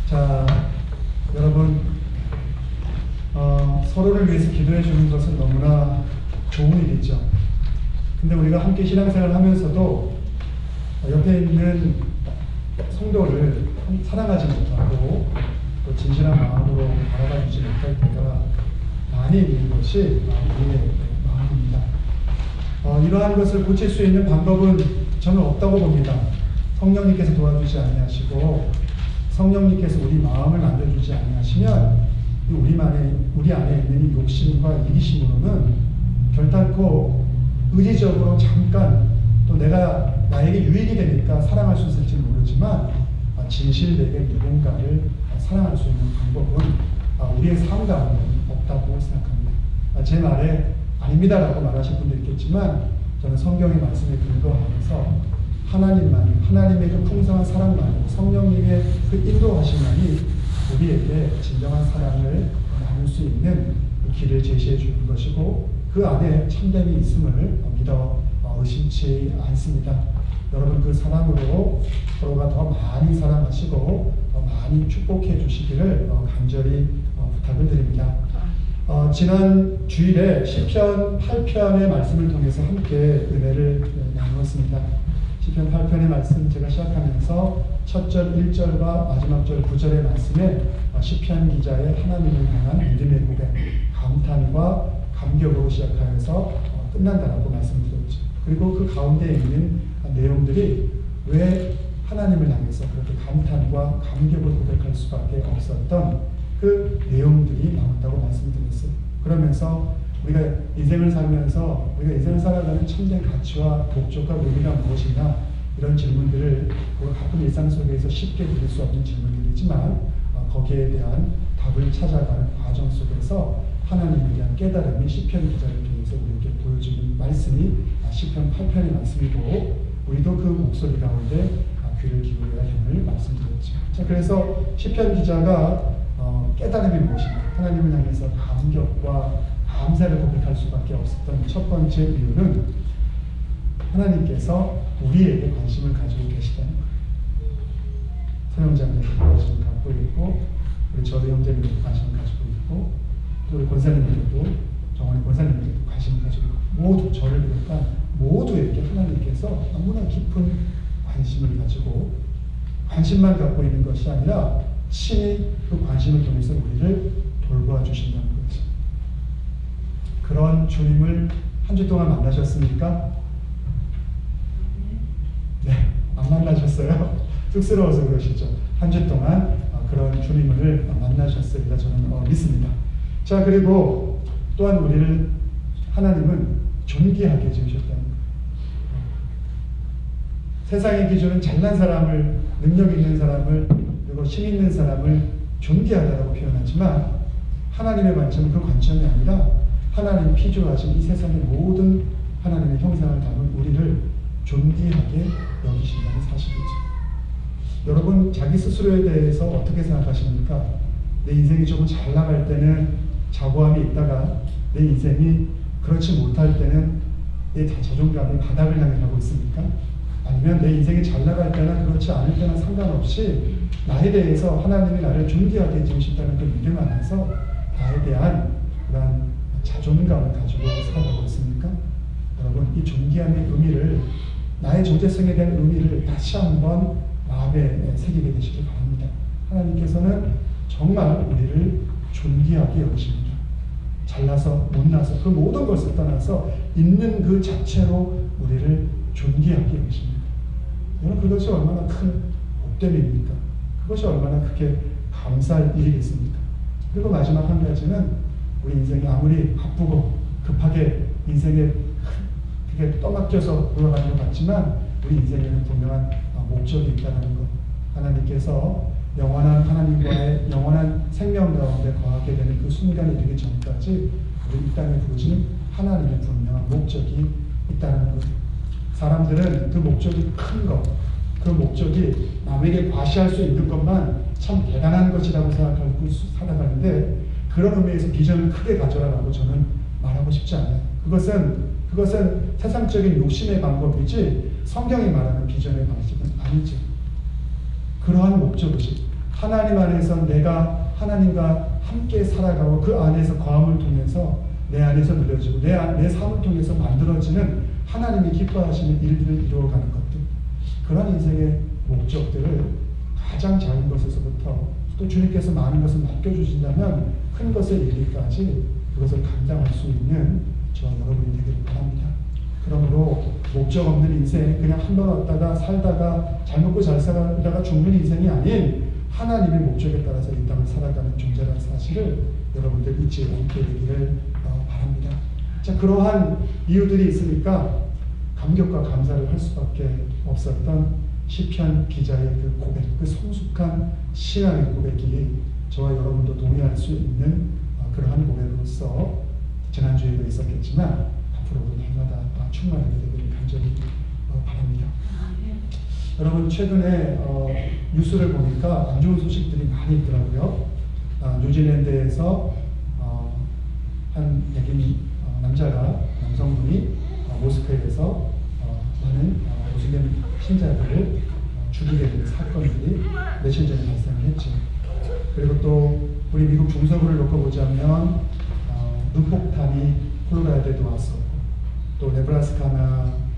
자, 여러분, 서로를 위해서 기도해 주는 것은 너무나 좋은 일이죠. 근데 우리가 함께 신앙생활을 하면서도 옆에 있는 성도를 사랑하지 못하고 또 진실한 마음으로 바라봐 주지 못할 때가 많이 있는 것이 우리의 마음입니다. 이러한 것을 고칠 수 있는 방법은 저는 없다고 봅니다. 성령님께서 도와주지 아니하시고 성령님께서 우리 마음을 만들어주지 아니하시면 우리 안에 있는 이 욕심과 이기심으로는 결단코 의지적으로 잠깐 또 내가 나에게 유익이 되니까 사랑할 수 있을지 모르지만 진실되게 누군가를 사랑할 수 있는 방법은 우리의 삶 가운데 없다고 생각합니다. 제 말에 아닙니다라고 말하실 분도 있겠지만 저는 성경의 말씀에 근거하면서 하나님의 그 풍성한 사랑만이 성령님의 그 인도하심만이 우리에게 진정한 사랑을 나눌 수 있는 그 길을 제시해 주는 것이고 그 안에 참됨이 있음을 믿어 의심치 않습니다. 여러분 그 사랑으로 서로가 더 많이 사랑하시고 더 많이 축복해 주시기를 간절히 부탁을 드립니다. 지난 주일에 시편 8편의 말씀을 통해서 함께 은혜를 나누었습니다. 시편 8편의 말씀 제가 시작하면서 첫 절 1절과 마지막 절 9절의 말씀에 시편 기자의 하나님을 향한 믿음의 고백, 감탄과 감격으로 시작하여서 끝난다라고 말씀드렸죠. 그리고 그 가운데 있는 내용들이 왜 하나님을 향해서 그렇게 감탄과 감격을 고백할 수밖에 없었던 그 내용들이 나온다고 말씀드렸어요. 그러면서 우리가 인생을 살아가는 참된 가치와 목적과 의미가 무엇이냐 이런 질문들을 우리가 가끔 일상 속에서 쉽게 드릴 수 없는 질문들이지만 거기에 대한 답을 찾아가는 과정 속에서 하나님에 대한 깨달음이 시편 기자를 통해서 우리에게 보여주는 말씀이 시편 8편의 말씀이고 우리도 그 목소리 가운데 귀를 기울여야 함을 말씀드렸죠. 자, 그래서 시편 기자가 깨달음이 무엇인가 하나님을 향해서 감격과 감사를 고백할 수밖에 없었던 첫 번째 이유는 하나님께서 우리에게 관심을 가지고 계시다는 거예요. 서영장님도 관심을 갖고 있고 우리 저도 형제님도 관심을 가지고 있고 또 우리 권사님들도 정원의 권사님들도 관심을 가지고 있고 모두 저를 비롯한 모두에게 하나님께서 너무나 깊은 관심을 가지고 관심만 갖고 있는 것이 아니라 친히 그 관심을 통해서 우리를 돌보아 주신다는 거죠. 그런 주님을 한 주 동안 만나셨습니까? 네, 안 만나셨어요? 쑥스러워서 그러시죠. 한 주 동안 그런 주님을 만나셨으리라 저는 믿습니다. 자, 그리고 또한 우리를 하나님은 존귀하게 지으셨다는 거예요. 세상의 기준은 잘난 사람을, 능력 있는 사람을, 그리고 힘 있는 사람을 존귀하다고 표현하지만 하나님의 관점은 그 관점이 아니라 하나님 피조하신 이 세상의 모든 하나님의 형상을 담은 우리를 존귀하게 여기신다는 사실이죠. 여러분 자기 스스로에 대해서 어떻게 생각하십니까? 내 인생이 조금 잘 나갈 때는 자부함이 있다가 내 인생이 그렇지 못할 때는 내 자존감이 바닥을 향해 가고 있습니까? 아니면 내 인생이 잘 나갈 때나 그렇지 않을 때나 상관없이 나에 대해서 하나님이 나를 존귀하게 지으신다는 그 믿음 안에서 나에 대한 그런 자존감을 가지고 살아가고 있습니까? 여러분 이 존귀함의 의미를 나의 존재성에 대한 의미를 다시 한번 마음에 새기게 되시길 바랍니다. 하나님께서는 정말 우리를 존귀하게 여기십니다. 잘나서 못나서 그 모든 것을 떠나서 있는 그 자체로 우리를 존귀하게 여기십니다. 여러분 그것이 얼마나 큰 복됨입니까? 그것이 얼마나 크게 감사할 일이겠습니까? 그리고 마지막 한 가지는 우리 인생이 아무리 바쁘고 급하게 인생에 그게 떠맡겨서 돌아가는 것 같지만 우리 인생에는 분명한 목적이 있다는 것. 하나님께서 영원한 하나님과의 영원한 생명 가운데 거하게 되는 그 순간이 되기 전까지 우리 이 땅에 부르신 하나님의 분명한 목적이 있다는 것. 사람들은 그 목적이 큰 것, 그 목적이 남에게 과시할 수 있는 것만 참 대단한 것이라고 생각하고 살아가는데 그런 의미에서 비전을 크게 가져라라고 저는 말하고 싶지 않아요. 그것은 세상적인 욕심의 방법이지 성경이 말하는 비전의 방식은 아니죠. 그러한 목적의식, 하나님 안에서 내가 하나님과 함께 살아가고 그 안에서 거함을 통해서 내 안에서 누려지고 내 삶을 통해서 만들어지는 하나님이 기뻐하시는 일들을 이루어가는 것들, 그런 인생의 목적들을 가장 작은 것에서부터 또 주님께서 많은 것을 맡겨주신다면 큰 것에 이르기까지 그것을 감당할 수 있는 저와 여러분이 되기를 바랍니다. 그러므로 목적 없는 인생, 그냥 한 번 왔다가 살다가 잘 먹고 잘 살다가 죽는 인생이 아닌 하나님의 목적에 따라서 이 땅을 살아가는 존재라는 사실을 여러분들 잊지 않게 되기를 바랍니다. 자, 그러한 이유들이 있으니까 감격과 감사를 할 수밖에 없었던 시편 기자의 그 고백, 그 성숙한 신앙의 고백이 저와 여러분도 동의할 수 있는 그러한 고백으로서 지난주에도 있었겠지만 앞으로도 날마다 충만하게 되기를 간절히 바랍니다. 여러분, 최근에 뉴스를 보니까 안 좋은 소식들이 많이 있더라고요. 뉴질랜드에서 한 백인 남성분이 모스크에서 많은 무슬림 신자들을 죽이게 된 사건들이 며칠 전에 발생을 했죠. 그리고 또 우리 미국 중서부를 놓고 보자면 눈폭탄이 콜로라도에도 왔었고, 또 네브라스카나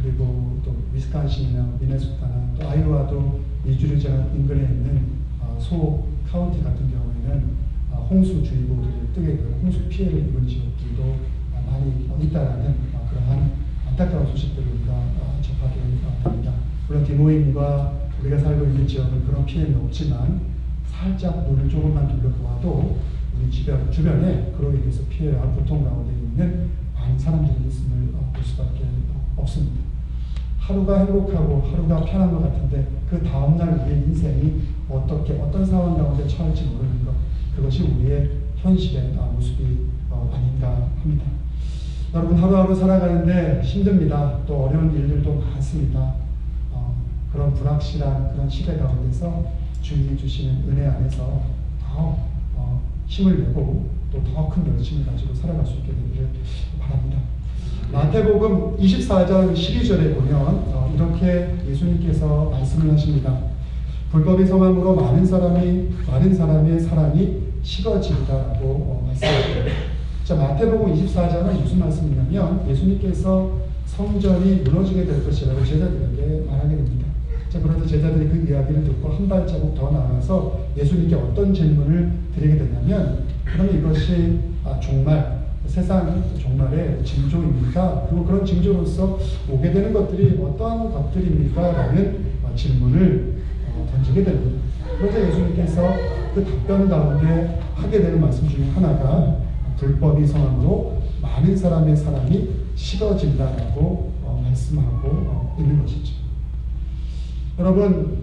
그리고 또 위스콘신이나 미네소타나 또 아이오와도 미주리州인근에 있는 소 카운티 같은 경우에는 홍수주의보들이 뜨게 되고 홍수 피해를 입은 지역들도 많이 있다라는 그러한 안타까운 소식들을 우리가 접하게 됩니다. 물론 디모인과 우리가 살고 있는 지역은 그런 피해는 없지만 살짝 눈을 조금만 둘러보아도 우리 주변에 그로 인해서 피해와 고통 가운데 있는 많은 사람들이 있음을 볼 수밖에 없습니다. 하루가 행복하고 하루가 편한 것 같은데 그 다음날 우리의 인생이 어떤 상황 가운데 처할지 모르는 것, 그것이 우리의 현실의 모습이 아닌가 합니다. 여러분, 하루하루 살아가는데 힘듭니다. 또 어려운 일들도 많습니다. 그런 불확실한 그런 시대 가운데서 주님이 주시는 은혜 안에서 더 힘을 내고 또 더 큰 열심을 가지고 살아갈 수 있게 되기를 바랍니다. 마태복음 24장 12절에 보면 이렇게 예수님께서 말씀을 하십니다. 불법이 성함으로 많은 사람의 사랑이 식어지리다라고 말씀하십니다. 자, 마태복음 24장은 무슨 말씀이냐면 예수님께서 성전이 무너지게 될 것이라고 제자들에게 말하게 됩니다. 자, 그런데 제자들이 그 이야기를 듣고 한 발자국 더 나아가서 예수님께 어떤 질문을 드리게 되냐면, 그러면 이것이 정말 세상 종말의 징조입니까? 그리고 그런 징조로서 오게 되는 것들이 어떠한 것들입니까? 라는 질문을 던지게 됩니다. 그래서 예수님께서 그 답변 가운데 하게 되는 말씀 중에 하나가 불법이 성함으로 많은 사람의 사랑이 식어진다라고 말씀하고 있는 것이죠. 여러분,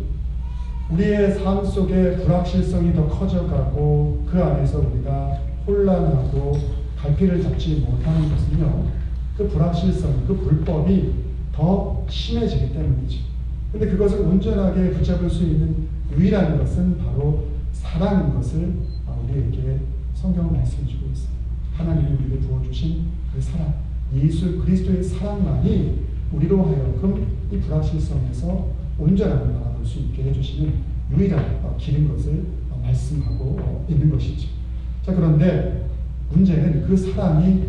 우리의 삶 속에 불확실성이 더 커져가고 그 안에서 우리가 혼란하고 갈피를 잡지 못하는 것은요, 그 불확실성, 그 불법이 더 심해지기 때문이죠. 근데 그것을 온전하게 붙잡을 수 있는 유일한 것은 바로 사랑인 것을 우리에게 성경은 말씀해주고 있습니다. 하나님이 우리에게 부어주신 그 사랑, 예수 그리스도의 사랑만이 우리로 하여금 이 불확실성에서 온전함을 바라볼 수 있게 해주시는 유일한 길인 것을 말씀하고 있는 것이죠. 자, 그런데 문제는 그 사랑이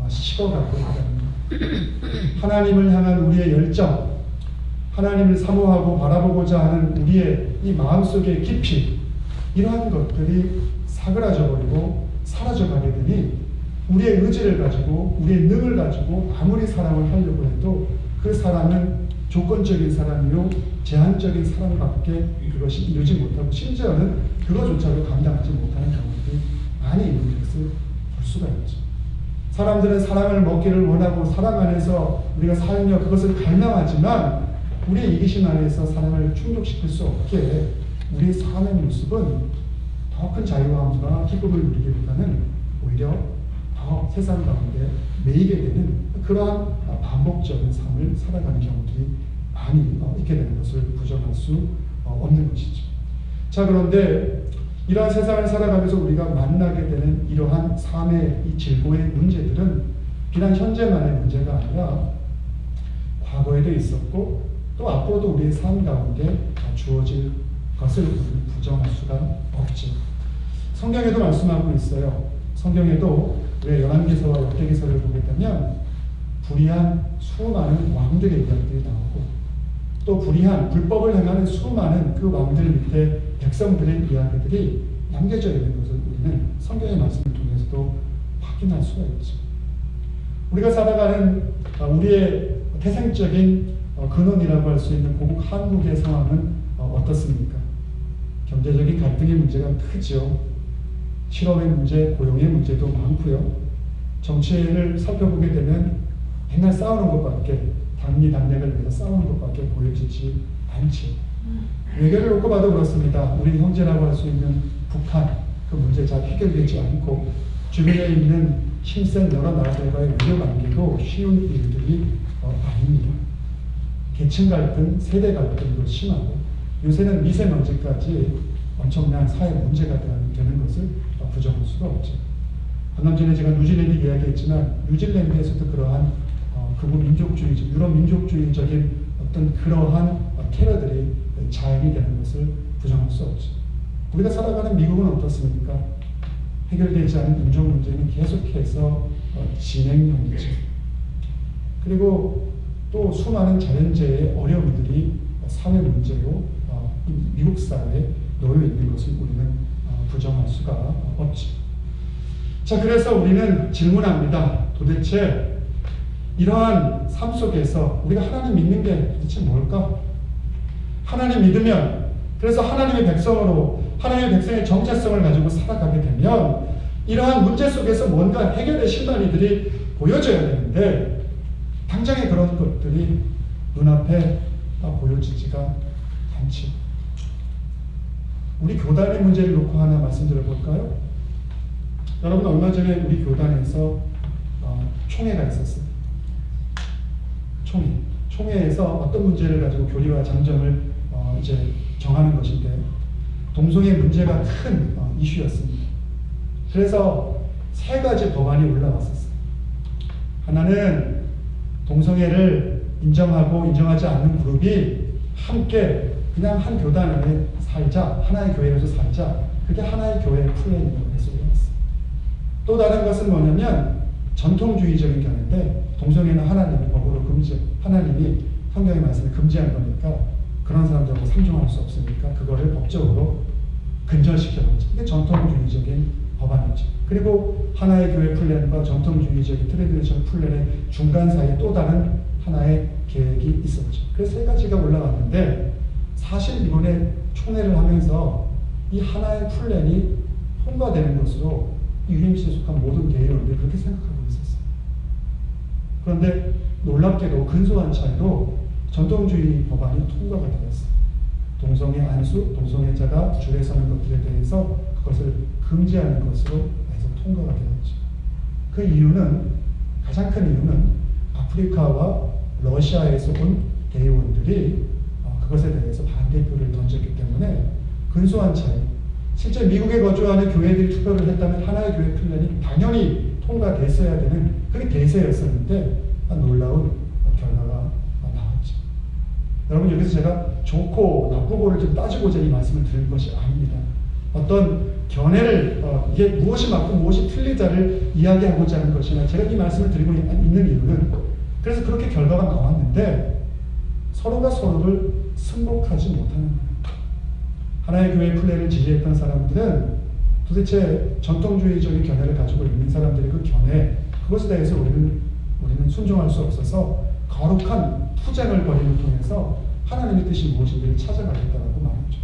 식어가고 있다는 것. 하나님을 향한 우리의 열정, 하나님을 사모하고 바라보고자 하는 우리의 이 마음속의 깊이, 이러한 것들이 사그라져 버리고 사라져 가게 되니 우리의 의지를 가지고 우리의 능을 가지고 아무리 사랑을 하려고 해도 그 사랑은 조건적인 사랑이요 제한적인 사랑밖에 그것이 이루지 못하고 심지어는 그거조차도 감당하지 못하는 경우들이 많이 있는 것을 볼 수가 있죠. 사람들은 사랑을 먹기를 원하고 사랑 안에서 우리가 살며 그것을 갈망하지만 우리의 이기심 안에서 사랑을 충족시킬 수 없게 우리의 삶의 모습은 더 큰 자유함과 기쁨을 누리기보다는 오히려 더 세상 가운데 매이게 되는 그러한 반복적인 삶을 살아가는 경우들이 많이 있게 되는 것을 부정할 수 없는 것이죠. 자, 그런데 이러한 세상을 살아가면서 우리가 만나게 되는 이러한 삶의 이 질고의 문제들은 비단 현재만의 문제가 아니라 과거에도 있었고 또 앞으로도 우리의 삶 가운데 주어질 것을 우리는 부정할 수가 없죠. 성경에도 말씀하고 있어요. 성경에도 우리가 열왕기서와 역대기서를 보게 되면 불의한 수많은 왕들의 이야기들이 나오고 또 불의한 불법을 행하는 수많은 그 왕들 밑에 백성들의 이야기들이 남겨져 있는 것을 우리는 성경의 말씀을 통해서도 확인할 수가 있죠. 우리가 살아가는 우리의 태생적인 근원이라고 할 수 있는 고국 한국의 상황은 어떻습니까? 경제적인 갈등의 문제가 크죠. 실업의 문제, 고용의 문제도 많고요. 정치를 살펴보게 되면 맨날 싸우는 것밖에, 당리당략을 위해서 싸우는 것밖에 보여지지 않죠. 외교를 놓고 봐도 그렇습니다. 우리 형제라고 할 수 있는 북한, 그 문제 잘 해결되지 않고 주변에 있는 힘센 여러 나라들과의 외교 관계도 쉬운 일들이 아닙니다. 계층 갈등, 세대 갈등도 심하고 요새는 미세먼지까지 엄청난 사회 문제가 되는 것을 부정할 수가 없죠. 방금 전에 제가 뉴질랜드 이야기했지만 뉴질랜드에서도 그러한 극우 민족주의, 유럽 민족주의적인 어떤 그러한 테러들이 자행이 되는 것을 부정할 수 없죠. 우리가 살아가는 미국은 어떻습니까? 해결되지 않은 인종 문제는 계속해서 진행형이죠. 그리고 또 수많은 자연재해의 어려움들이 사회 문제로 미국 사회에 놓여 있는 것을 우리는 부정할 수가 없죠. 자, 그래서 우리는 질문합니다. 도대체 이러한 삶 속에서 우리가 하나님 믿는 게 도대체 뭘까? 하나님 믿으면, 그래서 하나님의 백성으로 하나님의 백성의 정체성을 가지고 살아가게 되면 이러한 문제 속에서 뭔가 해결의 실마리들이 보여져야 되는데 당장에 그런 것들이 눈앞에 보여지지가 않지. 우리 교단의 문제를 놓고 하나 말씀드려볼까요? 여러분, 얼마 전에 우리 교단에서 총회가 있었어요. 총회에서 어떤 문제를 가지고 교리와 장점을 이제 정하는 것인데 동성애 문제가 큰 이슈였습니다. 그래서 세 가지 법안이 올라왔었어요. 하나는 동성애를 인정하고 인정하지 않는 그룹이 함께 그냥 한 교단 안에 살자, 하나의 교회에서 살자, 그게 하나의 교회의 플랜이라고 해서 올라왔어요. 또 다른 것은 뭐냐면 전통주의적인 견해인데 동성애는 하나님이 법으로 하나님이 성경의 말씀에 금지한 거니까 그런 사람들하고 상종할 수 없으니까 그거를 법적으로 근절시켜버리죠. 이게 전통주의적인 법안이죠. 그리고 하나의 교회 플랜과 전통주의적인 트레디셔널 플랜의 중간 사이에 또 다른 하나의 계획이 있었죠. 그래서 세 가지가 올라왔는데 사실 이번에 총회를 하면서 이 하나의 플랜이 통과되는 것으로 UMC에 속한 모든 개인원들이 그렇게 생각하고 있었어요. 그런데 놀랍게도 근소한 차이로 전통주의 법안이 통과가 되었어요. 동성애 안수, 동성애자가 줄에 서는 것들에 대해서 그것을 금지하는 것으로 해서 통과가 되었죠. 그 이유는, 가장 큰 이유는 아프리카와 러시아에서 온 대의원들이 그것에 대해서 반대표를 던졌기 때문에 근소한 차이. 실제 미국에 거주하는 교회들이 투표를 했다면 하나의 교회 플랜이 당연히 통과됐어야 되는 그게 대세였었는데 놀라운 결과가 나왔죠. 여러분, 여기서 제가 좋고 나쁘고를 좀 따지고자 이 말씀을 드린 것이 아닙니다. 어떤 견해를 이게 무엇이 맞고 무엇이 틀리다를 이야기하고자 하는 것이나 제가 이 말씀을 드리고 있는 이유는 그래서 그렇게 결과가 나왔는데 서로가 서로를 승복하지 못하는 거예요. 하나의 교회 플랜을 지지했던 사람들은 도대체 전통주의적인 견해를 가지고 있는 사람들이 그 견해, 그것에 대해서 우리는 순종할 수 없어서 거룩한 투쟁을 벌임을 통해서 하나님의 뜻이 무엇인지를 찾아가겠다고 말했죠.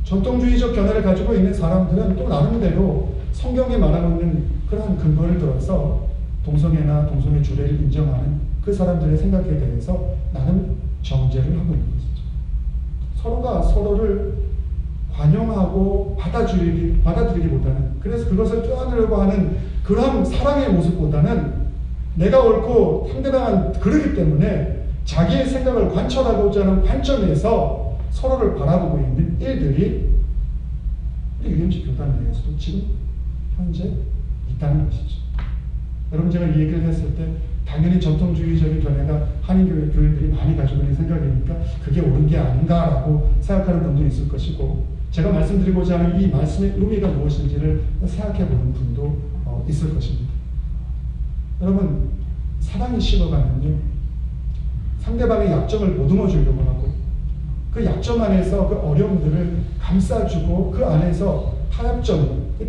전통주의적 견해를 가지고 있는 사람들은 또 나름대로 성경에 말하고 있는 그러한 근거를 들어서 동성애나 동성애 주례를 인정하는 그 사람들의 생각에 대해서 나름 정죄를 하고 있는 것이죠. 서로가 서로를 관용하고 받아들이기보다는, 그래서 그것을 껴안으려고 하는 그런 사랑의 모습보다는 내가 옳고 상대방은 그러기 때문에 자기의 생각을 관철하고자 하는 관점에서 서로를 바라보고 있는 일들이 우리 UMC 교단 내에서도 지금 현재 있다는 것이죠. 여러분 제가 이 얘기를 했을 때 당연히 전통주의적인 견해가 한인교회들이 많이 가지고 있는 생각이니까 그게 옳은 게 아닌가라고 생각하는 분도 있을 것이고, 제가 말씀드리고자 하는 이 말씀의 의미가 무엇인지를 생각해 보는 분도 있을 것입니다. 여러분, 사랑이 식어가면요, 상대방의 약점을 보듬어 주려고 하고 그 약점 안에서 그 어려움들을 감싸주고 그 안에서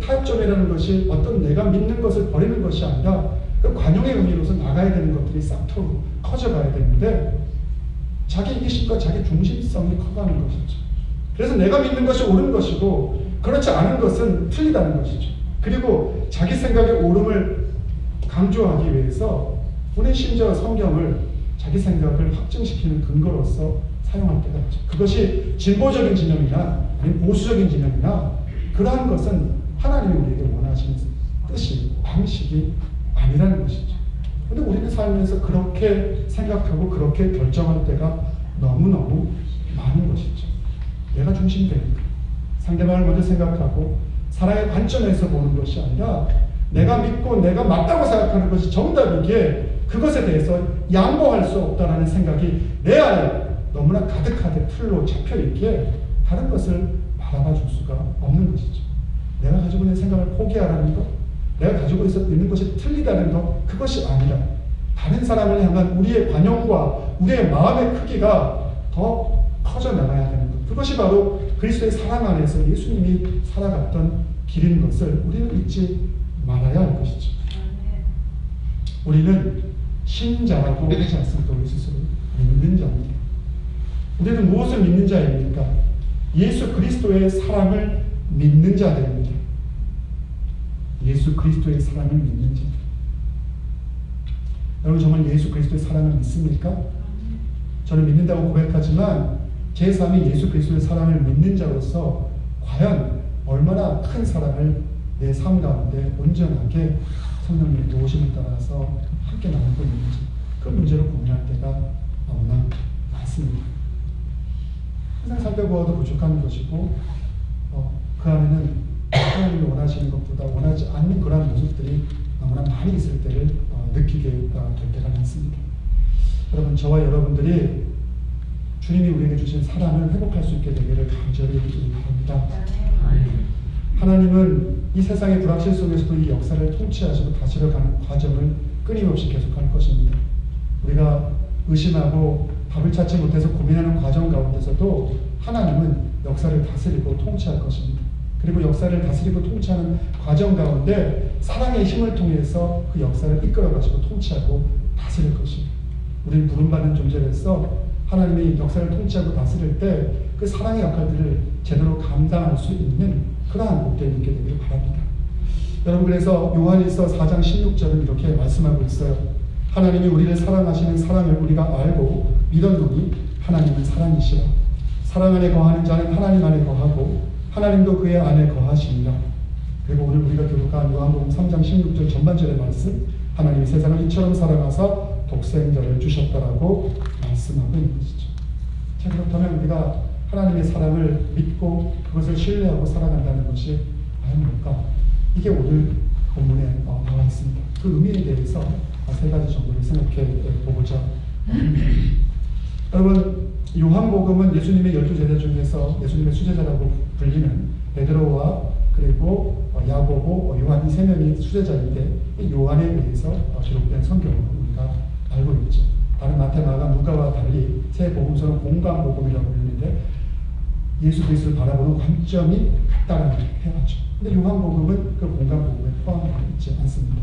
타협점이라는 것이 어떤 내가 믿는 것을 버리는 것이 아니라 그 관용의 의미로서 나가야 되는 것들이 싹트로 커져가야 되는데, 자기 이기심과 자기 중심성이 커가는 것이죠. 그래서 내가 믿는 것이 옳은 것이고 그렇지 않은 것은 틀리다는 것이죠. 그리고 자기 생각의 옳음을 강조하기 위해서 우리 심지어 성경을 자기 생각을 확증시키는 근거로서 사용할 때가 있죠. 그것이 진보적인 진영이나 아니면 보수적인 진영이나 그러한 것은 하나님이 우리에게 원하시는 뜻이 방식이 아니라는 것이죠. 그런데 우리는 살면서 그렇게 생각하고 그렇게 결정할 때가 너무너무 많은 것이죠. 내가 중심이 되니까 상대방을 먼저 생각하고 사랑의 관점에서 보는 것이 아니라 내가 믿고 내가 맞다고 생각하는 것이 정답이기에 그것에 대해서 양보할 수 없다는 생각이 내 안에 너무나 가득하게 틀로 잡혀있기에 다른 것을 바라봐 줄 수가 없는 것이죠. 내가 가지고 있는 생각을 포기하라는 것, 내가 가지고 있는 것이 틀리다는 것, 그것이 아니라 다른 사람을 향한 우리의 관용과 우리의 마음의 크기가 더 커져 나가야 되는 것, 그것이 바로 그리스도의 사랑 안에서 예수님이 살아갔던 길인 것을 우리는 잊지 말아야 할 것이죠. 우리는 신자라고 하지 않습니까? 우리 스스로 믿는 자입니다. 우리는 무엇을 믿는 자입니까? 예수 그리스도의 사랑을 믿는 자들입니다. 예수 그리스도의 사랑을 믿는 자. 여러분 정말 예수 그리스도의 사랑을 믿습니까? 저는 믿는다고 고백하지만 제 삶이 예수 그리스도의 사랑을 믿는 자로서 과연 얼마나 큰 사랑을 내 삶 가운데 온전하게 성령님의 도우심에 따라서 함께 나누고 있는지, 그 문제로 고민할 때가 너무나 많습니다. 항상 살펴보아도 부족한 것이고 그 안에는 하나님이 원하시는 것보다 원하지 않는 그러한 모습들이 너무나 많이 있을 때를 느끼게 될 때가 많습니다. 여러분, 저와 여러분들이 주님이 우리에게 주신 사랑을 회복할 수 있게 되기를 간절히 바랍니다. 하나님은 이 세상의 불확실 속에서도 이 역사를 통치하시고 다스려가는 과정을 끊임없이 계속할 것입니다. 우리가 의심하고 답을 찾지 못해서 고민하는 과정 가운데서도 하나님은 역사를 다스리고 통치할 것입니다. 그리고 역사를 다스리고 통치하는 과정 가운데 사랑의 힘을 통해서 그 역사를 이끌어 가시고 통치하고 다스릴 것입니다. 우리는 부름받은 존재로서 하나님이 역사를 통치하고 다스릴 때 그 사랑의 역할들을 제대로 감당할 수 있는 그러한 목대에 있게 되기를 바랍니다. 여러분, 그래서 요한일서 4장 16절은 이렇게 말씀하고 있어요. 하나님이 우리를 사랑하시는 사랑을 우리가 알고 믿었노니 하나님은 사랑이시라. 사랑 안에 거하는 자는 하나님 안에 거하고 하나님도 그의 안에 거하시니라. 그리고 오늘 우리가 교독한 요한복음 3장 16절 전반절의 말씀, 하나님이 세상을 이처럼 사랑하사 독생자를 주셨다라고 말씀하고 있는 것이죠. 자, 그렇다면 우리가 하나님의 사랑을 믿고 그것을 신뢰하고 살아간다는 것이 과연 뭘까? 이게 오늘 본문에 나와 있습니다. 그 의미에 대해서 세 가지 정도를 생각해 보고자 합니다. 여러분, 요한복음은 예수님의 12제자 중에서 예수님의 수제자라고 불리는 베드로와 그리고 야고보, 요한 이 세 명이 수제자인데 이 요한에 의해서 기록된 성경으로 우리가 알고 있죠. 다른 마태, 마가, 누가와 달리 세 복음서는 공감복음이라고 불리는데 예수 그리스도를 바라보는 관점이 같다는 해야죠. 근데 요한복음은 그 공감복음에 포함되어 있지 않습니다.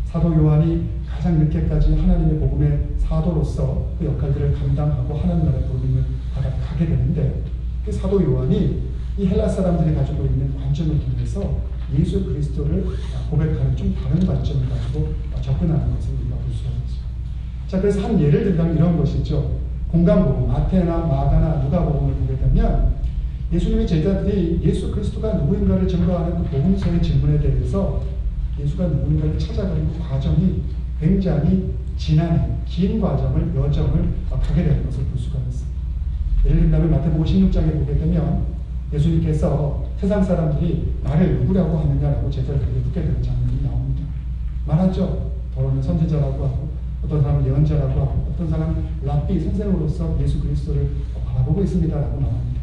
사도 요한이 가장 늦게까지 하나님의 복음의 사도로서 그 역할들을 감당하고 하나님 나라의 복음을 받아가게 되는데, 그 사도 요한이 이 헬라 사람들이 가지고 있는 관점을 통해서 예수 그리스도를 고백하는 좀 다른 관점을 가지고 접근하는 것을 우리가 볼 수가 있죠. 자, 그래서 한 예를 들면 이런 것이죠. 공감복음, 마태나 마가나 누가복음을 보게 되면 예수님의 제자들이 예수 그리스도가 누구인가를 증거하는 그 복음서의 질문에 대해서 예수가 누구인가를 찾아가는 그 과정이 굉장히 지난 긴 여정을 가게 되는 것을 볼 수가 있습니다. 예를 들면 마태복음 16장에 보게 되면 예수님께서 세상 사람들이 나를 누구라고 하느냐라고 제자들에게 묻게 되는 장면이 나옵니다. 말하죠. 더러운 선지자라고 하고, 어떤 사람은 예언자라고 하고, 어떤 사람은 랍비 선생으로서 예수 그리스도를 바라보고 있습니다라고 말합니다.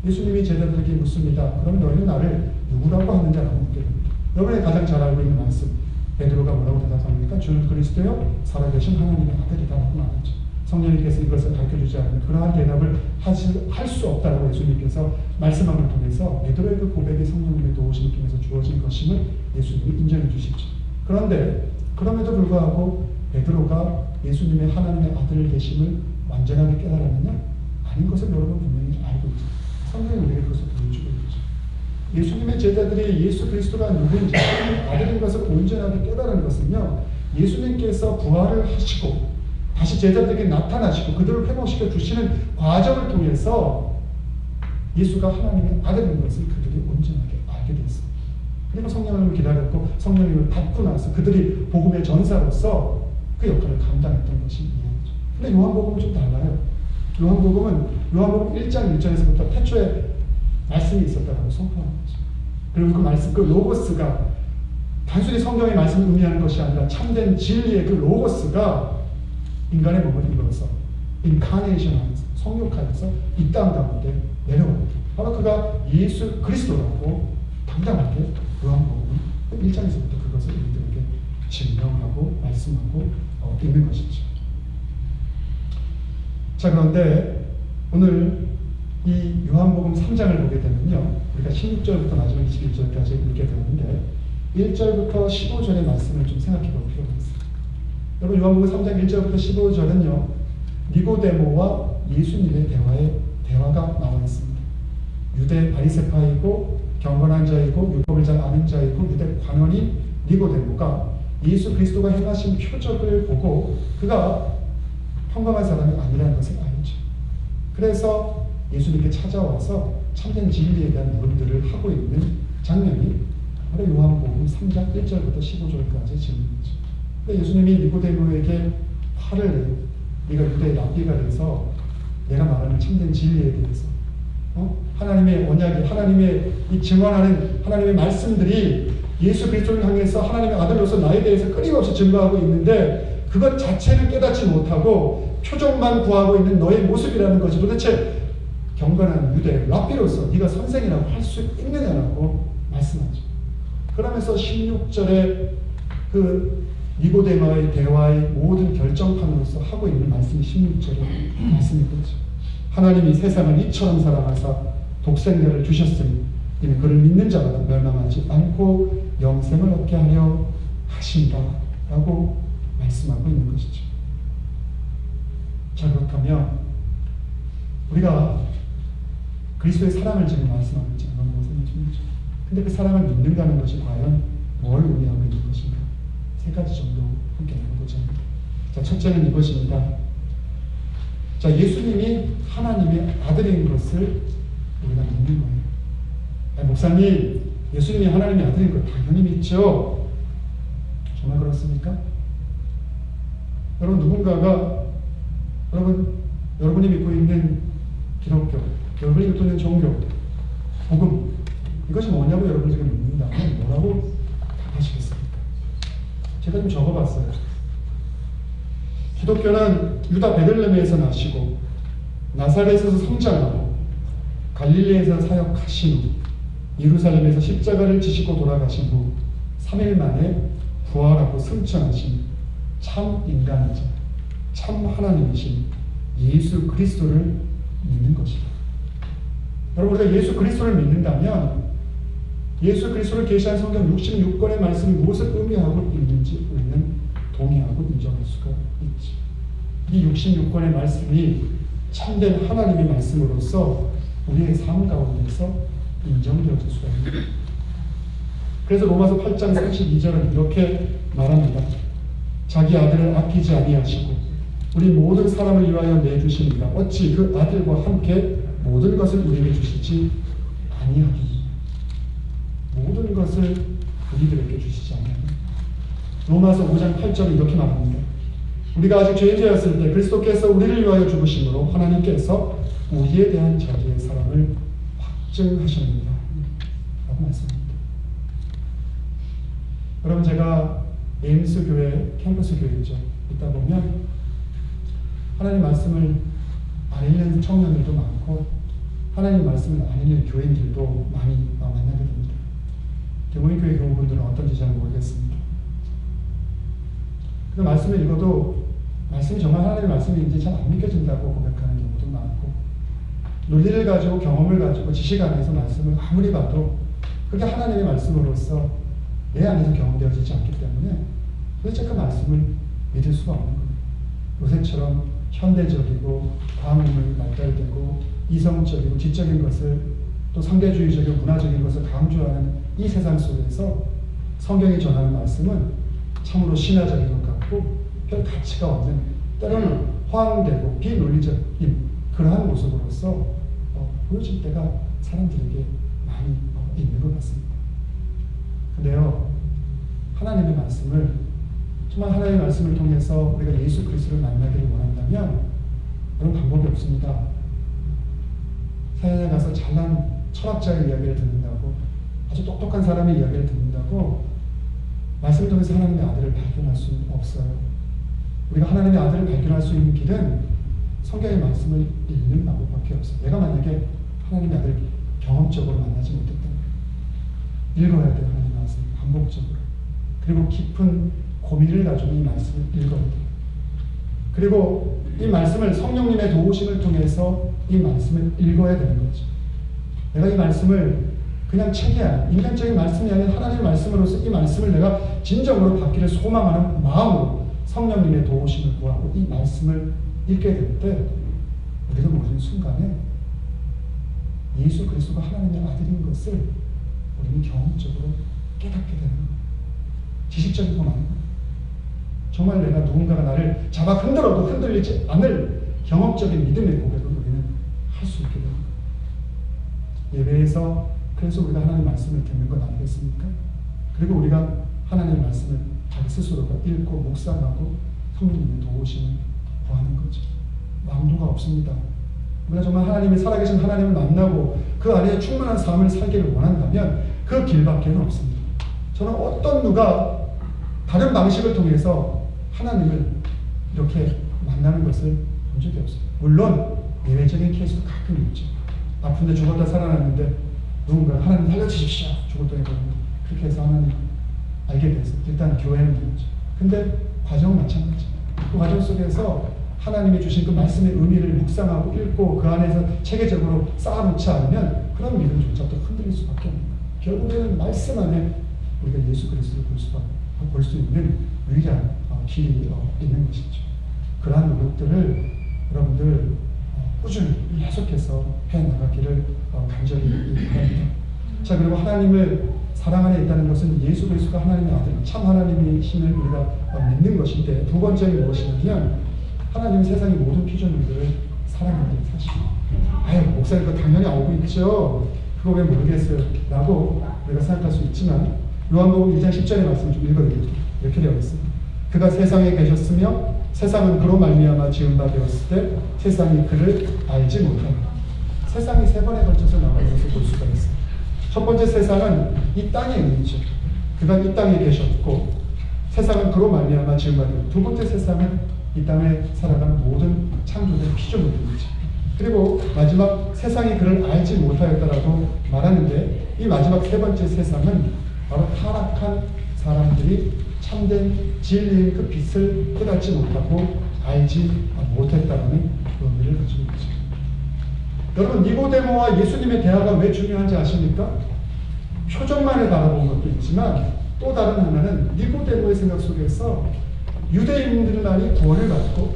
예수님이 제자들에게 묻습니다. 그럼 너희는 나를 누구라고 하느냐라고 묻게 됩니다. 여러분이 가장 잘 알고 있는 말씀, 베드로가 뭐라고 대답합니까? 주는 그리스도요 살아계신 하나님의 아들이다라고 말하죠. 성령님께서 이것을 가르쳐주지 않으면 그러한 대답을 할 수 없다라고 예수님께서 말씀함을 통해서 베드로의 그 고백이 성령님의 도우심을 통해서 주어진 것임을 예수님이 인정해 주시죠. 그런데 그럼에도 불구하고 베드로가 예수님의 하나님의 아들 되심을 완전하게 깨달았느냐? 아닌 것을 여러분 분명히 알고 있죠. 성경이 우리에게 그것을 보여주고 있죠. 예수님의 제자들이 예수 그리스도가 누구인지 아들인 것을 온전하게 깨달은 것은요, 예수님께서 부활을 하시고 다시 제자들에게 나타나시고 그들을 회복시켜 주시는 과정을 통해서 예수가 하나님의 아들인 것을 그들이 온전하게 알게 됐습니다. 그리고 성령님을 기다렸고 성령님을 받고 나서 그들이 복음의 전사로서 그 역할을 감당했던 것이 이해죠. 근데 요한복음은 좀 달라요. 요한복음 1장 1절에서부터 태초에 말씀이 있었다고 선포하는 거죠. 그리고 그 말씀, 그 로고스가 단순히 성경의 말씀을 의미하는 것이 아니라 참된 진리의 그 로고스가 인간의 몸을 입어서 인카네이션하면서 성육하여서 이 땅 가운데 내려옵니다. 바로 그가 예수 그리스도라고 당당하게 요한복음 1장에서부터 그것을 우리들에게 증명하고 말씀하고 있는 것이죠. 자, 그런데 오늘 이 요한복음 3장을 보게 되면요, 우리가 16절부터 마지막 21절까지 읽게 되는데 1절부터 15절의 말씀을 좀 생각해 볼 필요가 있습니다. 여러분, 요한복음 3장 1절부터 15절은요 니고데모와 예수님의 대화가 나와 있습니다. 유대 바리새파이고 경건한 자이고 율법을 잘 아는 자이고 유대 관원인 니고데모가 예수 그리스도가 행하신 표적을 보고 그가 평범한 사람이 아니라는 것을 알죠. 그래서 예수님께 찾아와서 참된 진리에 대한 물음들을 하고 있는 장면이 바로 요한복음 3장 1절부터 15절까지 진행이죠. 근데 예수님이 니고데모에게 화를 내요. 네가 유대의 랍비가 돼서 내가 말하는 참된 진리에 대해서 하나님의 언약이, 하나님의 이 증언하는 하나님의 말씀들이 예수 그리스도를 향해서 하나님의 아들로서 나에 대해서 끊임없이 증거하고 있는데 그것 자체를 깨닫지 못하고 표적만 구하고 있는 너의 모습이라는 것이 도대체 경건한 유대 랍비로서 네가 선생이라고 할 수 있느냐라고 말씀하죠. 그러면서 16절에 그 니고데모의 대화의 모든 결정판으로서 하고 있는 말씀이 16절의 말씀이거든요. 하나님이 세상을 이처럼 사랑하사 독생자를 주셨으니 이는 그를 믿는 자마다 멸망하지 않고 영생을 얻게 하려 하신다 라고 말씀하고 있는 것이죠. 자, 그렇다면 우리가 그리스도의 사랑을 지금 말씀하고 있잖아요. 근데 그 사랑을 믿는다는 것이 과연 뭘 의미하고 있는 것인가? 세 가지 정도 함께 나눠보자. 자, 첫째는 이것입니다. 자, 예수님이 하나님의 아들인 것을 우리가 믿는 거예요. 아니, 목사님, 예수님이 하나님의 아들인 걸 당연히 믿죠. 정말 그렇습니까? 여러분, 누군가가 여러분이 믿고 있는 기독교, 여러분이 믿고 있는 종교, 복음, 이것이 뭐냐고 여러분이 지금 묻는다면 뭐라고 답하시겠습니까? 제가 좀 적어봤어요. 기독교는 유다 베들레헴에서 나시고 나사렛에서 성장하고 갈릴리에서 사역하신 후 예루살렘에서 십자가를 지시고 돌아가신 후 3일 만에 부활하고 승천하신 참 인간이자 참 하나님이신 예수 그리스도를 믿는 것이다. 여러분, 우리가 예수 그리스도를 믿는다면 예수 그리스도를 계시한 성경 66권의 말씀이 무엇을 의미하고 있는지 우리는 동의하고 인정할 수가 있지. 이 66권의 말씀이 참된 하나님의 말씀으로서 우리의 삶 가운데서 인정되어질 수가 있습니다. 그래서 로마서 8장 32절은 이렇게 말합니다. 자기 아들을 아끼지 아니하시고 우리 모든 사람을 위하여 내주시니까 어찌 그 아들과 함께 모든 것을 우리에게 주시지 아니하리니. 모든 것을 우리들에게 주시지 아니하리니. 로마서 5장 8절은 이렇게 말합니다. 우리가 아직 죄인되었을 때 그리스도께서 우리를 위하여 죽으심으로 하나님께서 우리에 대한 자기의 사랑을 확증하셨느니라 라고 말씀합니다. 여러분, 제가 에임스 교회, 캠퍼스 교회죠. 있다 보면 하나님 말씀을 안 읽는 청년들도 많고 하나님 말씀을 안 읽는 교인들도 많이 만나게 됩니다. 대모임 교회 교우분들은 어떤지 잘 모르겠습니다. 그 말씀을 읽어도 말씀이 정말 하나님의 말씀인지 잘 안 믿겨진다고 고백하는 경우도 많고, 논리를 가지고 경험을 가지고 지식 안에서 말씀을 아무리 봐도 그게 하나님의 말씀으로서 내 안에서 경험되어지지 않기 때문에 도대체 그 말씀을 믿을 수가 없는 거예요. 요새처럼 현대적이고 과학문명이 발달되고 이성적이고 지적인 것을 또 상대주의적이고 문화적인 것을 강조하는 이 세상 속에서 성경이 전하는 말씀은 참으로 신화적인 것 같고 별 가치가 없는, 때로는 허황되고 비논리적인 그러한 모습으로서 보여질 때가 사람들에게 많이 있는 것 같습니다. 근데요, 하나님의 말씀을, 정말 하나님의 말씀을 통해서 우리가 예수 그리스도를 만나기를 원한다면 그런 방법이 없습니다. 사연에 가서 잘난 철학자의 이야기를 듣는다고, 아주 똑똑한 사람의 이야기를 듣는다고 말씀을 통해서 하나님의 아들을 발견할 수는 없어요. 우리가 하나님의 아들을 발견할 수 있는 길은 성경의 말씀을 읽는 방법밖에 없어요. 내가 만약에 하나님의 아들을 경험적으로 만나지 못했다면 읽어야 돼요. 하나님의 말씀 반복적으로. 그리고 깊은 고민을 가지고 이 말씀을 읽어야 돼요. 그리고 이 말씀을 성령님의 도우심을 통해서 이 말씀을 읽어야 되는 거죠. 내가 이 말씀을 그냥 책이 아닌 인간적인 말씀이 아닌 하나님의 말씀으로서 이 말씀을 내가 진정으로 받기를 소망하는 마음으로 성령님의 도우심을 구하고 이 말씀을 읽게 될 때 우리도 모르는 순간에 예수 그리스도가 하나님의 아들인 것을 우리는 경험적으로 깨닫게 되는 거예요. 지식적인 건 아니고 정말 내가 누군가가 나를 잡아 흔들어도 흔들리지 않을 경험적인 믿음의 고백을 우리는 할 수 있게 되는 거예요. 예배에서 그래서 우리가 하나님의 말씀을 듣는 것 아니겠습니까? 그리고 우리가 하나님의 말씀을 자기 스스로가 읽고 묵상하고 성령님의 도우심을 구하는 거죠. 왕도가 없습니다. 우리가 정말 하나님이 살아계신 하나님을 만나고 그 안에 충만한 삶을 살기를 원한다면 그 길밖에는 없습니다. 저는 어떤 누가 다른 방식을 통해서 하나님을 이렇게 만나는 것을 본 적이 없어요. 물론 예외적인 케이스도 가끔 있죠. 아픈데 죽었다 살아났는데 누군가 하나님 살려주십시오. 죽었더니 그렇게 해서 하나님 알게 돼서 일단 교회는 되죠. 근데 과정은 마찬가지예요. 그 과정 속에서 하나님이 주신 그 말씀의 의미를 묵상하고 읽고 그 안에서 체계적으로 쌓아놓지 않으면 그런 믿음조차도 흔들릴 수밖에 없는 거예요. 결국에는 말씀 안에 우리가 예수 그리스도를 볼 수 있는 유일한 길이 있는 것이죠. 그러한 노력들을 여러분들 꾸준히 계속해서 해나가기를 간절히 바랍니다. 자, 그리고 하나님을 사랑 안에 있다는 것은 예수 그리스도가 하나님의 아들, 참 하나님이심을 우리가 믿는 것인데, 두 번째는 무엇이냐면 하나님은 세상의 모든 피조물들을 사랑하는 사실입니다. 아유, 목사님 그거 당연히 알고 있죠. 그거 왜 모르겠어요? 라고 우리가 생각할 수 있지만 요한복음 2장 10절의 말씀을 좀 읽어드릴게요. 이렇게 되어 있습니다. 그가 세상에 계셨으며 세상은 그로 말미암아 지은 바 되었을 때 세상이 그를 알지 못합니다. 세상이 세 번에 걸쳐서 나오는 것을 볼 수가 있습니다. 첫 번째 세상은 이 땅에 있는 죠. 그가 이 땅에 계셨고 세상은 그로 말미암아 지은 바 되었고, 두 번째 세상은 이 땅에 살아가는 모든 창조된 피조물들이죠. 그리고 마지막 세상이 그를 알지 못하였다라고 말하는데, 이 마지막 세 번째 세상은 바로 타락한 사람들이 참된 진리의 그 빛을 깨닫지 못하고 알지 못했다는 의미를 가지고 있죠. 여러분, 니고데모와 예수님의 대화가 왜 중요한지 아십니까? 표정만을 바라본 것도 있지만 또 다른 하나는 니고데모의 생각 속에서 유대인들만이 구원을 받고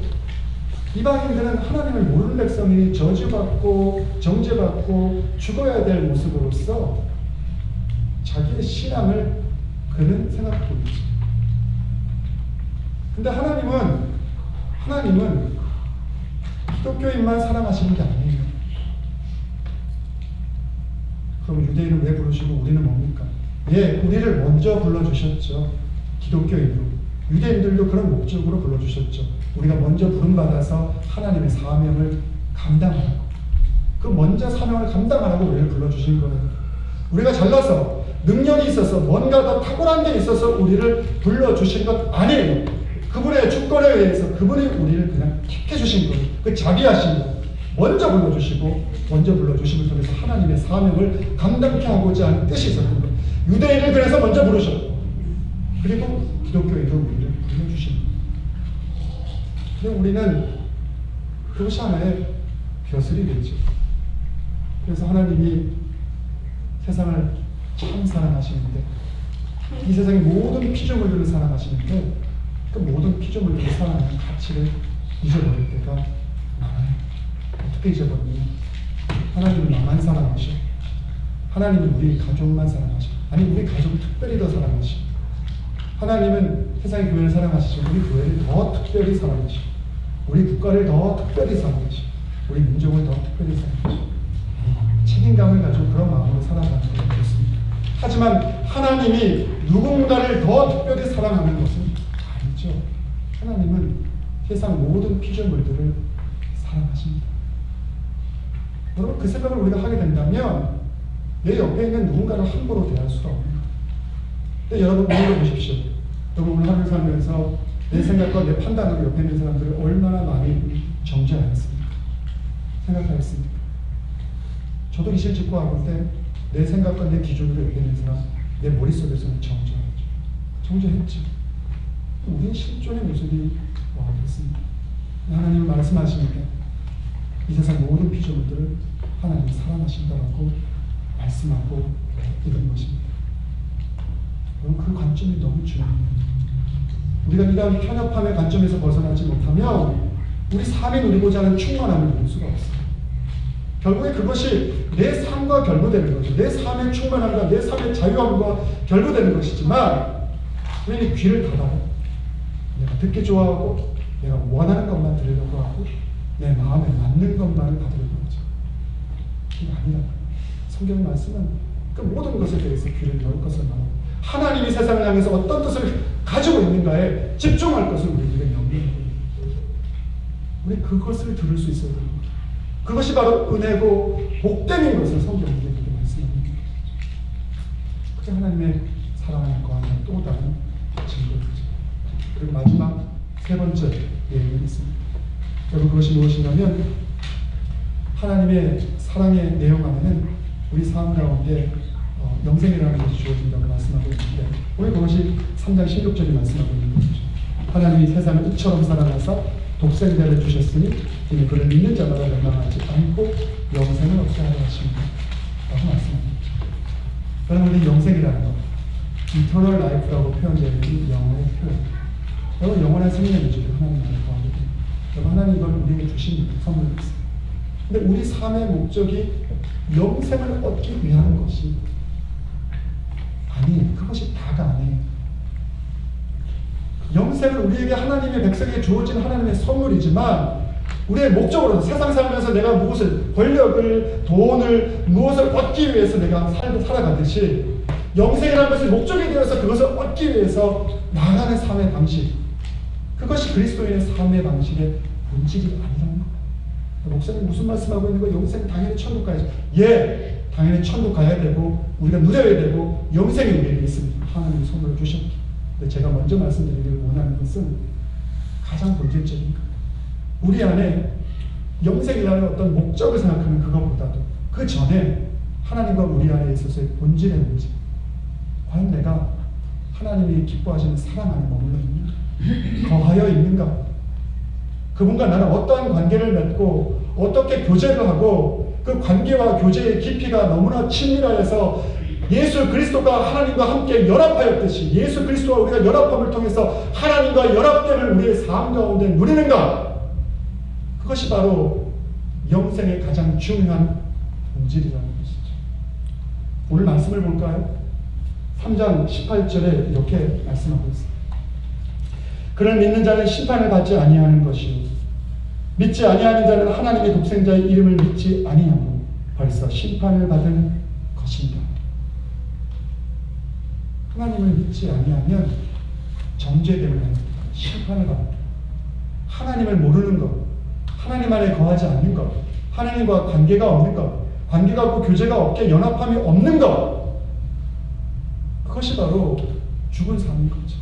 이방인들은 하나님을 모르는 백성이 저주받고 정죄받고 죽어야 될 모습으로서 자기의 신앙을 그는 생각하고 있죠. 근데 하나님은 기독교인만 사랑하시는 게 아니에요. 그럼 유대인은 왜 부르시고 우리는 뭡니까? 예, 우리를 먼저 불러주셨죠. 기독교인으로. 유대인들도 그런 목적으로 불러주셨죠. 우리가 먼저 부름받아서 하나님의 사명을 감당하고, 그 먼저 사명을 감당하라고 우리를 불러주신 거예요. 우리가 잘나서 능력이 있어서 뭔가 더 탁월한 게 있어서 우리를 불러주신 것 아니에요. 그분의 주권에 의해서 그분이 우리를 그냥 택해주신 거예요. 그 자비하신 거. 먼저 불러주심을 통해서 하나님의 사명을 감당케 하고자 하는 뜻이 있었던 거예요. 유대인을 그래서 먼저 부르셨고, 그리고 기독교인도 우리를 불러주신 거예요. 근데 우리는 그것이 하나의 벼슬이 되죠. 그래서 하나님이 세상을 참 사랑하시는데, 이 세상의 모든 피조물들을 사랑하시는데, 그 모든 피조물들을 사랑하는 가치를 잊어버릴 때가 많아요. 어떻게 잊어버리냐? 하나님은 나만 사랑하셔. 하나님은 우리 가족만 사랑하셔. 아니, 우리 가족을 특별히 더 사랑하셔. 하나님은 세상의 교회를 사랑하시지만 우리 교회를 더 특별히 사랑하셔. 우리 국가를 더 특별히 사랑하셔. 우리 민족을 더 특별히 사랑하셔. 책임감을 가지고 그런 마음으로 살아가는 것은 그렇습니다. 하지만 하나님이 누군가를 더 특별히 사랑하는 것은 아니죠. 하나님은 세상 모든 피조물들을 사랑하십니다. 여러분, 그 생각을 우리가 하게 된다면 내 옆에 있는 누군가를 함부로 대할 수가 없습니다. 근데 여러분, 오늘 보십시오. 여러분, 오늘 하루 살면서 내 생각과 내 판단으로 옆에 있는 사람들을 얼마나 많이 정죄하였습니까? 생각하였습니까? 저도 이실 짓고 하고 때 내 생각과 내 기준으로 옆에 있는 사람, 내 머릿속에서는 정죄하였죠. 정죄했죠. 우리는 실존의 모습이 와 그렇습니다. 하나님 말씀하시니까 이 세상 모든 피조물들을 하나님이 사랑하신다라고 말씀하고 이런 것입니다. 여러분, 그 관점이 너무 중요해요. 우리가 이런 편협함의 관점에서 벗어나지 못하면 우리 삶에 누리고자 하는 충만함을 누릴 수가 없어요. 결국에 그것이 내 삶과 결부되는 거죠. 내 삶의 충만함과 내 삶의 자유함과 결부되는 것이지만 우리는 귀를 닫아요. 내가 듣기 좋아하고 내가 원하는 것만 들으려고 하고 내 마음에 맞는 것만을 받으려고 하죠. 그게 아니라고요. 성경 말씀은 그 모든 것에 대해서 귀를 열 것을 말하고 하나님이 세상을 향해서 어떤 뜻을 가지고 있는가에 집중할 것을 우리에게 명령하고 우리 그것을 들을 수 있어야 됩니다. 그것이 바로 은혜고 복됨인 것을 성경이 우리에게 말씀합니다. 그게 하나님의 사랑을 거하는 또 다른 증거이죠. 그리고 마지막 세 번째 예언이 있습니다. 여러분, 그것이 무엇이냐면 하나님의 사랑의 내용 안에는 우리 삶 가운데 영생이라는 것이 주어진다고 말씀하고 있는데 오늘 그것이 3장 16절이 말씀하고 있는 것이죠. 하나님이 세상을 이처럼 사랑하사 독생자를 주셨으니 이는 그를 믿는 자마다 멸망하지 않고 영생을 얻게 하려 하십니다. 라고 말씀합니다. 여러분, 우리 영생이라는 것, eternal life라고 표현되어 있는 영어의 표현. 여러분, 영원한 생명의 유지를 하나님 안에 구하게 됩니다. 여러분, 하나님 이걸 우리에게 주신 선물이 있어요. 근데 우리 삶의 목적이 영생을 얻기 위한 것이 아니에요. 그것이 다가 아니에요. 영생은 우리에게 하나님의 백성에게 주어진 하나님의 선물이지만 우리의 목적으로 세상 살면서 내가 무엇을 권력을 돈을 무엇을 얻기 위해서 내가 살아가듯이 영생이라는 것이 목적이 되어서 그것을 얻기 위해서 나아가는 삶의 방식, 그것이 그리스도인의 삶의 방식의 본질이 아니라는 거예요. 목사님 무슨 말씀하고 있는 거예요? 영생 당연히 천국 가야죠. 예, 당연히 천국 가야 되고 우리가 누려야 되고 영생이 우리에게 있습니다. 하나님이 선물을 주셨기. 근데 제가 먼저 말씀드리기를 원하는 것은 가장 본질적인 거예요. 우리 안에 영생이라는 어떤 목적을 생각하는 그것보다도 그 전에 하나님과 우리 안에 있어서의 본질의 문제. 과연 내가 하나님이 기뻐하시는 사랑 안에 머물러 있는가? 거하여 있는가? 그분과 나는 어떠한 관계를 맺고 어떻게 교제를 하고 그 관계와 교제의 깊이가 너무나 친밀하여서 예수 그리스도가 하나님과 함께 연합하였듯이 예수 그리스도와 우리가 연합함을 통해서 하나님과 연합됨을 우리의 삶 가운데 누리는가? 그것이 바로 영생의 가장 중요한 본질이라는 것이죠. 오늘 말씀을 볼까요? 3장 18절에 이렇게 말씀하고 있습니다. 그를 믿는 자는 심판을 받지 아니하는 것이요 믿지 아니하는 자는 하나님의 독생자의 이름을 믿지 아니하고 벌써 심판을 받은 것입니다. 하나님을 믿지 아니하면 정죄됨을 합니다. 심판을 받습니다. 하나님을 모르는 것, 하나님 안에 거하지 않는 것, 하나님과 관계가 없는 것, 관계가 없고 교제가 없게 연합함이 없는 것, 그것이 바로 죽은 삶인 거죠.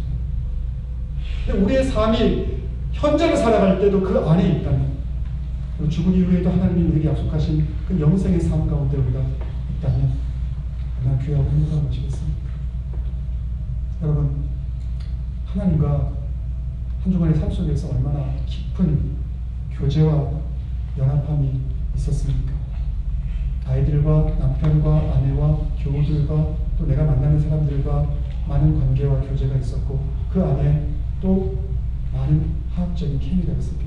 근데 우리의 삶이 현재를 살아갈 때도 그 안에 있다면, 죽은 이후에도 하나님이 우리에게 약속하신 그 영생의 삶 가운데 우리가 있다면 얼마나 귀하고 행복한 것이겠습니까? 여러분, 하나님과 한 주간의 삶 속에서 얼마나 깊은 교제와 연합함이 있었습니까? 아이들과 남편과 아내와 교우들과 또 내가 만나는 사람들과 많은 관계와 교제가 있었고, 그 안에 또 많은 화학적인 케미가 있었고,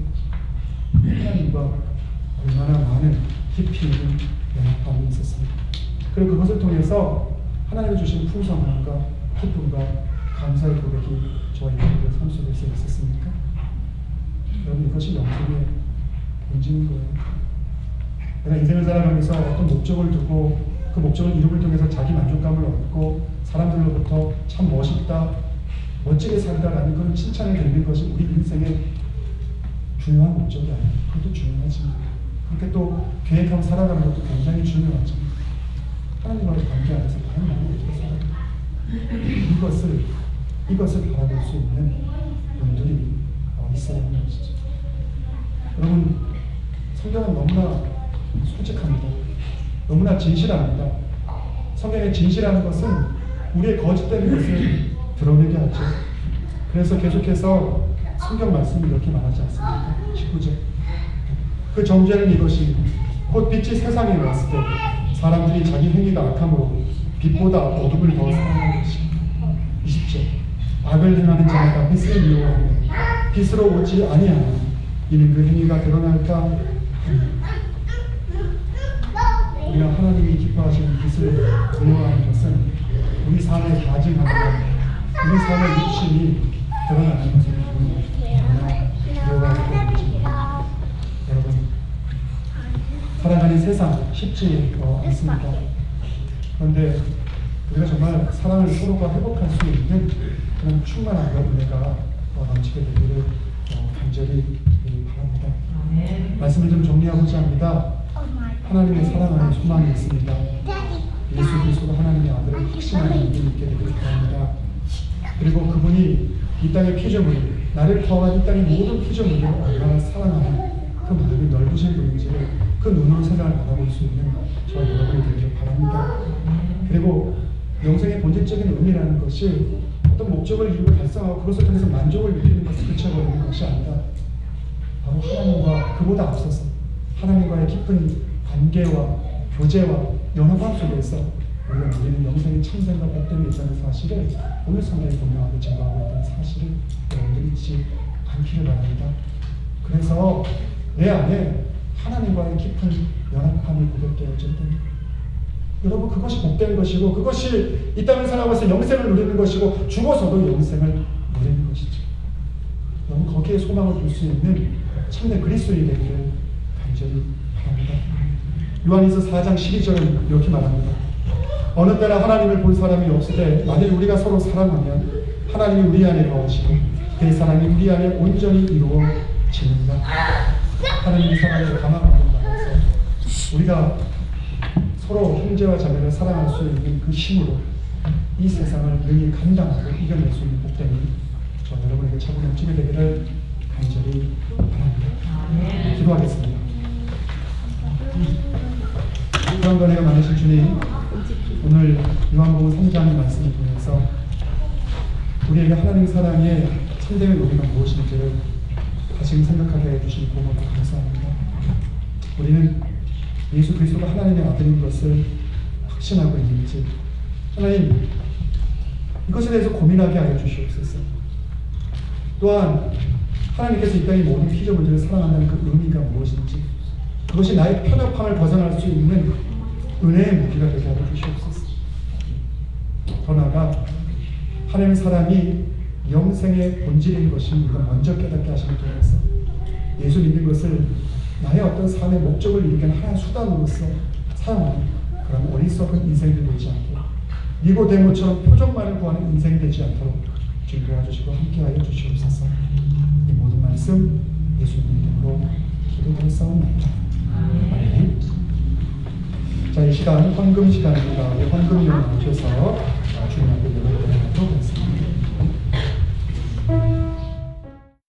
하나님과 얼마나 많은 깊이 있는 연합함이 있었습니다. 그리고 그것을 통해서 하나님이 주신 풍성함과 기쁨과 감사의 고백이 저와 여러분의 삶 속에서 있었습니까? 여러분, 이것이 영생의 본질인 거예요. 내가 인생을 살아가면서 어떤 목적을 두고 그 목적을 이루음을 통해서 자기 만족감을 얻고 사람들로부터 참 멋있다, 멋지게 산다라는 그런 칭찬을 듣는 것이 우리 인생의 중요한 목적이 아니에요. 그것도 중요하지만 그렇게 또 계획하고 살아가는 것도 굉장히 중요하죠. 하나님과의 관계 안에서 과연 나는 어떻게 살아가요? 이것을 바라볼 수 있는 분들이 있어야 하는 것이죠. 여러분, 성경은 너무나 솔직합니다. 너무나 진실합니다. 성경의 진실한 것은 우리의 거짓된 것을 드러내게 하죠. 그래서 계속해서 성경 말씀이 이렇게 말하지 않습니까? 19절. 그 정죄는 이것이 곧 빛이 세상에 왔을 때 사람들이 자기 행위가 악함으로 빛보다 어둠을 더 사랑하는 것이. 20절. 악을 행하는 자마다 빛을 미워하며 빛으로 오지 아니하며 이는 그 행위가 드러날까. 우리가 하나님이 기뻐하시는 빛을 미워하는 것은 우리 삶에 가증하고 우리 삶의 욕심이 드러나는 것을 미워하는 것입니다. 여러분, 살아가는 세상 쉽지 않습니다. 그런데 우리가 정말 사랑을 서로가 회복할 수 있는 그런 충만한 은혜가 넘치게 되기를 간절히 바랍니다. 말씀을 좀 정리하고자 합니다. 하나님의 사랑 안에 소망이 있습니다. 예수 그리스도가 하나님의 아들을 확신하는 믿음이 있게 되기를 바랍니다. 그리고 그분이 이 땅의 피조물, 나를 포함한 이 땅의 모든 피조물을 얼마나 사랑하는 그 마음이 넓으신 분인지를 그 눈으로 세상을 바라볼 수 있는 저와 여러분이 되기를 바랍니다. 그리고 영생의 본질적인 의미라는 것이 어떤 목적을 이루고 달성하고 그것을 통해서 만족을 느끼는 것을 그쳐버리는 것이 아니라 바로 하나님과 그보다 앞서서 하나님과의 깊은 관계와 교제와 연합함 속에서 우리는 영생의 참생과 복됨이 있다는 사실을 오늘 성경이 분명하게 증거하고 있다는 사실을 여러분들이 잊지 않기를 바랍니다. 그래서 내 안에 하나님과의 깊은 연합함이 고백되어질 때 여러분, 그것이 복된 것이고 그것이 이 땅을 살아가면서 영생을 누리는 것이고 죽어서도 영생을 누리는 것이죠. 여러분, 거기에 소망을 둘 수 있는 참된 그리스도인이 되기를 간절히 바랍니다. 요한일서 4장 12절은 이렇게 말합니다. 어느 때나 하나님을 본 사람이 없을 때 만일 우리가 서로 사랑하면 하나님이 우리 안에 거하시고 그의 사랑이 우리 안에 온전히 이루어지는가. 하나님의 사랑을 감화받는 가운데서 우리가 서로 형제와 자매를 사랑할 수 있는 그 힘으로 이 세상을 능히 감당하고 이겨낼 수 있는 복됨이 저 여러분에게 차고 넘치게 되기를 간절히 바랍니다. 기도하겠습니다. 그런 은혜가 많으신 주님, 오늘 요한복음 3장 말씀을 통해서 우리에게 하나님 사랑의 참된 의미가 무엇인지를 다시 생각하게 해주신 고맙고 감사합니다. 우리는 예수 그리스도가 하나님의 아들인 것을 확신하고 있는지 하나님, 이것에 대해서 고민하게 하여 주시옵소서. 또한 하나님께서 이 땅의 모든 피조물들을 사랑한다는 그 의미가 무엇인지, 그것이 나의 편협함을 벗어날 수 있는 은혜의 무기가 되게 하여 주시옵소서. 더 나아가 하나님의 사랑이 영생의 본질인 것을 우리가 먼저 깨닫게 하심을 통해서 예수 믿는 것을 나의 어떤 삶의 목적을 이루기 위한 하나의 수단으로서 사용하는 그런 어리석은 인생이 되지 않고 니고데모처럼 표적만을 구하는 인생이 되지 않도록 주님 도와주시고 함께하여 주시옵소서. 이 모든 말씀 예수님 이름으로 기도드렸사옵나이다. 아멘. 자, 이 시간 헌금 시간입니다. 헌금을 나누셔서 주님